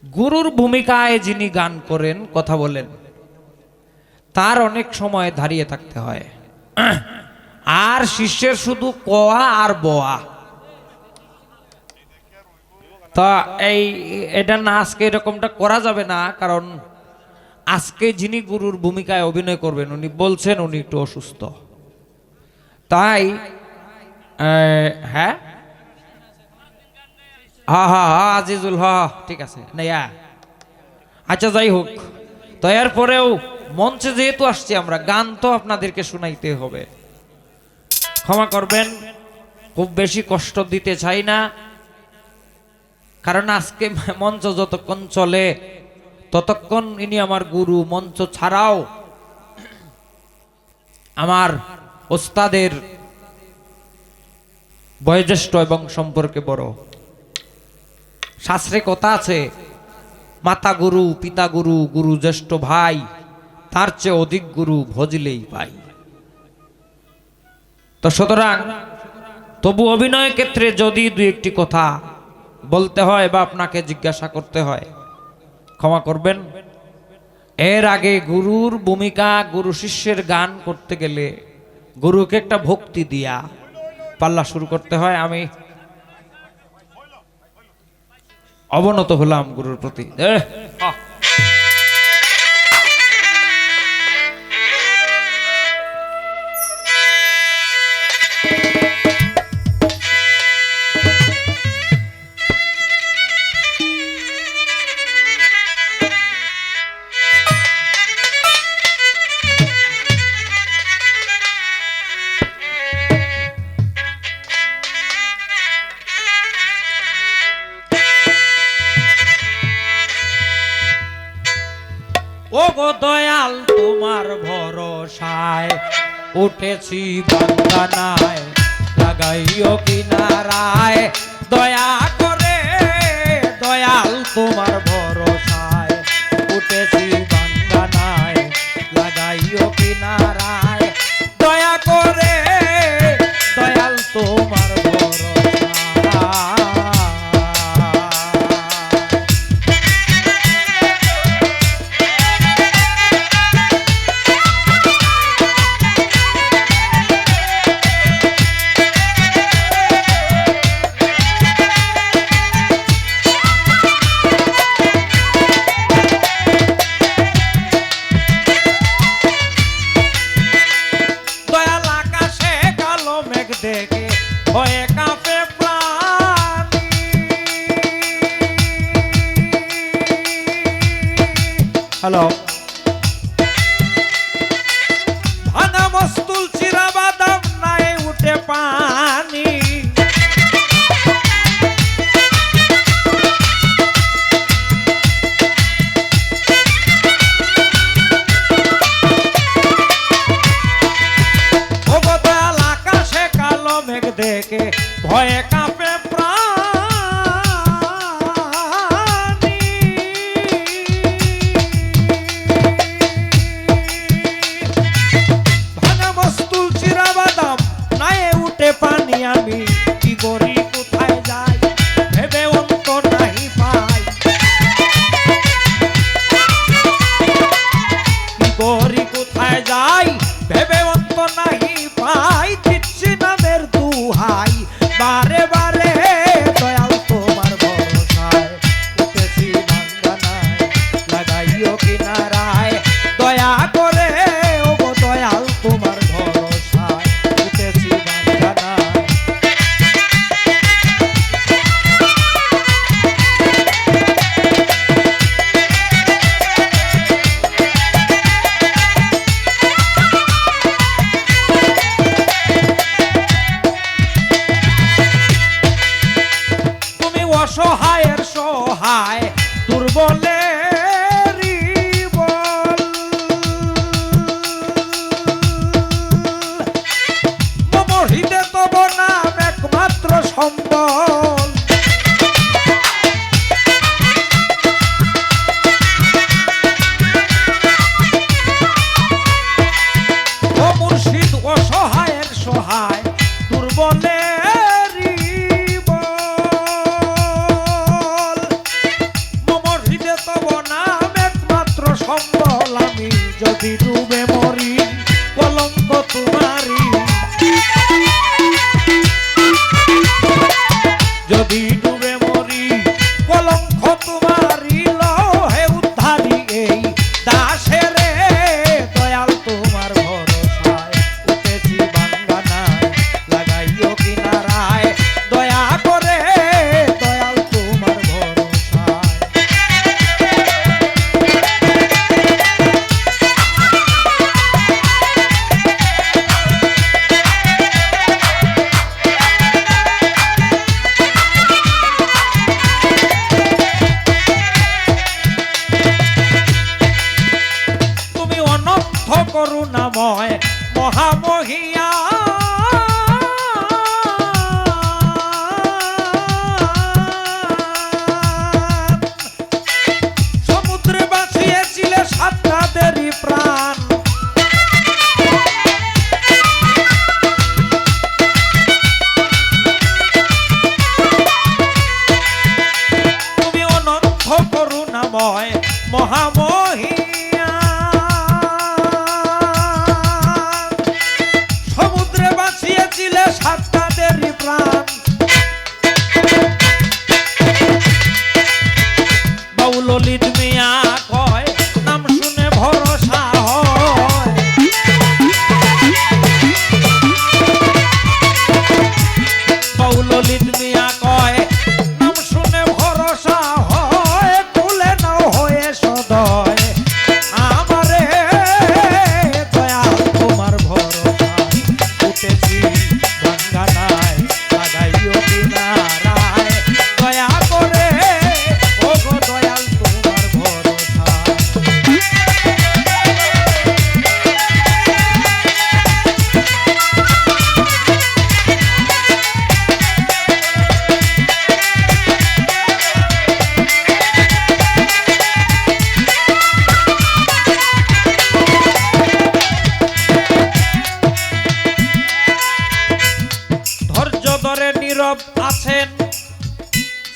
গুরুর ভূমিকায় যিনি গান করেন কথা বলেন তার অনেক সময় দাঁড়িয়ে থাকতে হয় আর শিষ্যের শুধু কোয়া আর বোয়া। তা এটা না আজকে এরকমটা করা যাবে না, কারণ আজকে যিনি গুরুর ভূমিকায় অভিনয় করবেন উনি বলছেন উনি একটু অসুস্থ, তাই হ্যাঁ হ্যাঁ হ্যাঁ হ্যাঁ আজিজুল ঠিক আছে না। আচ্ছা যাই হোক, তো এরপরেও মঞ্চে যেহেতু আসছি আমরা, গান তো আপনাদেরকে শোনাইতে হবে, ক্ষমা করবেন, খুব বেশি কষ্ট দিতে চাই না, কারণ আজকে মঞ্চ যতক্ষণ চলে ততক্ষণ ইনি আমার গুরু, মঞ্চ ছাড়াও আমার ওস্তাদের বয়োজ্যেষ্ঠ এবং সম্পর্কে বড়। শাস্ত্রে কথা আছে, মাতা গুরু পিতা গুরু গুরু জ্যেষ্ঠ ভাই, তার চেয়ে অধিক গুরু ভজলেই পাই। তো সুতরাং তবু অভিনয় ক্ষেত্রে যদি দুই একটি কথা বলতে হয় বা আপনাকে জিজ্ঞাসা করতে হয় ক্ষমা করবেন। এর আগে গুরুর ভূমিকা, গুরু শিষ্যের গান করতে গেলে গুরুকে একটা ভক্তি দিয়া পাল্লা শুরু করতে হয়। আমি অবনত হলাম গুরুর প্রতি। ও গো দয়াল তোমার ভরসায় উঠেছি বাঙ্গানায়, লাগাইও কিনারায় দয়া করে, দয়াল তোমার ভরসায় উঠেছি বাঙ্গানায়, লাগাইও কিনারায় দয়া করে, দয়াল তোমার ভরসায়। দেখে ভয়ে কাঁপে প্রাণী, হ্যালো ভানা মস্তুল চিরা বাদাম নাই উঠে পানি, দেখে ভয়ে কাঁপে প্রাণী, ভাঙা মস্তুল চিরা বাদাম নাই উঠে পানি, আমি কি করি কোথায় যাই ভেবে অন্ত নাহি পাই, কি করি কোথায় যাই ভেবে অন্ত নাহি পাই, দিচ্ছি নামের দুহাই বারে বারে, দয়াল তোমার ভরসায় উঠেছি বাঙ্গানায়, লাগাইও কিনারায় দয়া করে, ও গো দয়াল তোমার ভরসায় উঠেছি বাঙ্গানায়। অসহায়ের সহায় দুর্বলের বল, মম হৃদে তব নাম একমাত্র সম্বল, ও মুর্শিদ অসহায়ের সহায় দুর্বলের বল,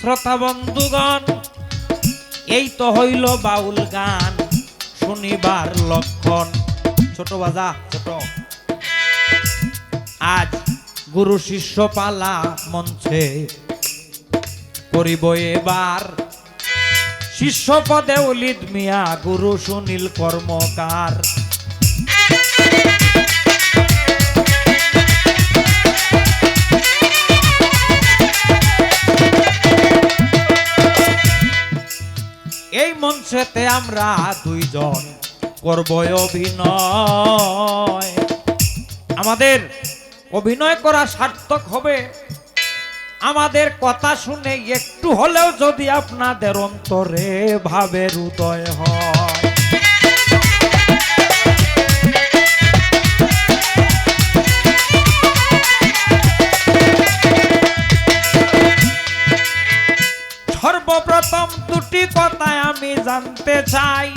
শ্রোতা বন্ধুগণ, এই তো হইল বাউল গান শুনিবার লক্ষণ। ছোট বাজা ছোট। আজ গুরু শিষ্য পালা মঞ্চে করিব এবার, শিষ্য পদে উলিদ মিয়া, গুরু সুনীল কর্মকার। এই মঞ্চেতে আমরা দুইজন করব অভিনয়। আমাদের অভিনয় করা সার্থক হবে আমাদের কথা শুনে একটু হলেও যদি আপনাদের অন্তরে ভাবের উদয় হয়। সর্বপ্রথম দুটি কথা আমি জানতে চাই,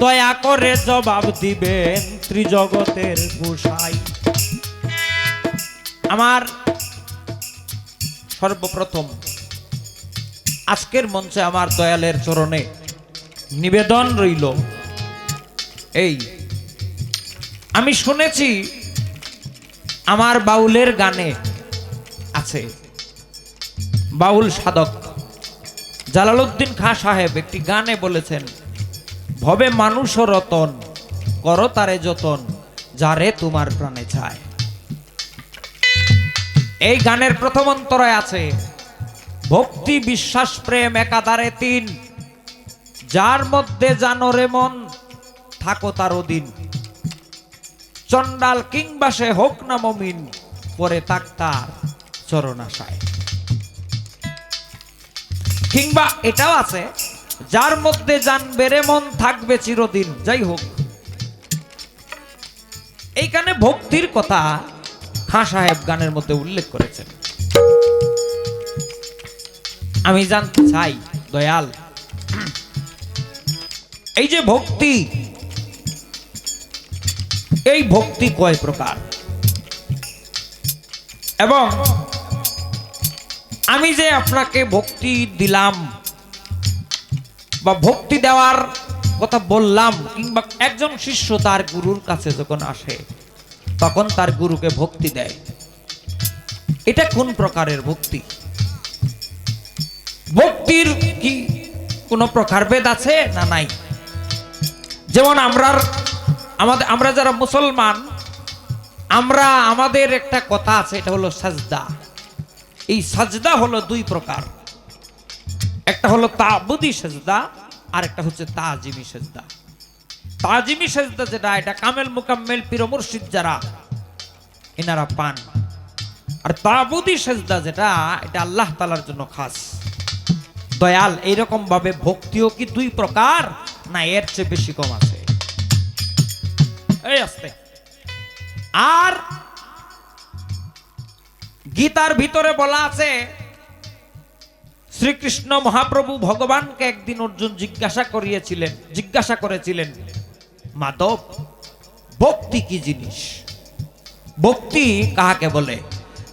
দয়া করে জবাব দিবেন ত্রিজগতের গোসাই। আমার সর্বপ্রথম আজকের মঞ্চে আমার দয়ালের চরণে নিবেদন রইল। এই আমি শুনেছি আমার বাউলের গানে আছে, বাউল সাধক জালালউদ্দিন খাঁ সাহেব একটি গানে বলেছেন, ভবে মানুষ রতন করো তারে যতন, যারে তোমার প্রাণে চায়। এই গানের প্রথম অন্তরায় আছে, ভক্তি বিশ্বাস প্রেম একাধারে তিন, যার মধ্যে জানো রে মন থাকো তার অধীন, চন্ডাল কিংবা সে হোক না মমিন, পরে তাক তার চরণাশায়। কিংবা এটাও আছে, যার মধ্যে জানবে রে মন থাকবে চিরদিন। যাই হোক, এইখানে ভক্তির কথা খাঁ সাহেব গানের মধ্যে উল্লেখ করেছেন। আমি জানতে চাই দয়াল, এই যে ভক্তি, এই ভক্তি কয় প্রকার, এবং আমি যে আপনাকে ভক্তি দিলাম বা ভক্তি দেওয়ার কথা বললাম, কিংবা একজন শিষ্য তার গুরুর কাছে যখন আসে তখন তার গুরুকে ভক্তি দেয়, এটা কোন প্রকারের ভক্তি? ভক্তির কি কোন প্রকারভেদ আছে না নাই? যেমন আমরা যারা মুসলমান, আমাদের একটা কথা আছে, এটা হলো সাজদা। এই সাজদা হলো দুই প্রকার, একটা হলো তাবুদি সাজদা আর একটা হচ্ছে তাজিমি সাজদা। তাজিমি সাজদা যেটা, এটা কামেল মুকাম্মেল পীর মুর্শিদ যারা এনারা পান, আর তাবুদি সাজদা যেটা, এটা আল্লাহ তাআলার জন্য খাস। দয়াল, এইরকম ভাবে ভক্তিও কি দুই প্রকার না এর চেয়ে বেশি কম আছে? এই আস্তে। আর গীতার ভিতরে বলা আছে, শ্রীকৃষ্ণ মহাপ্রভু ভগবানকে একদিন অর্জুন জিজ্ঞাসা করেছিলেন, মাধব ভক্তি কি জিনিস, ভক্তি কাহাকে বলে?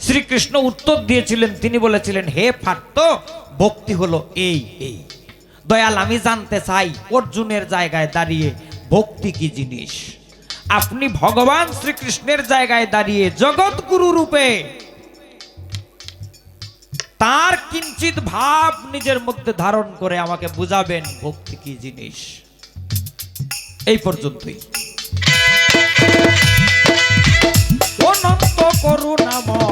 শ্রীকৃষ্ণ উত্তর দিয়েছিলেন, তিনি বলেছিলেন, হে পার্থ, ভক্তি হলো এই এই। দয়াল, আমি জানতে চাই অর্জুনের জায়গায় দাঁড়িয়ে ভক্তি কি জিনিস? আপনি ভগবান শ্রীকৃষ্ণের জায়গায় দাঁড়িয়ে জগৎগুরু রূপে তার কিঞ্চিত ভাব নিজের মধ্যে ধারণ করে আমাকে বুঝাবেন ভক্তি কি জিনিস। এই পর্যন্তই। অনন্ত করুণাময়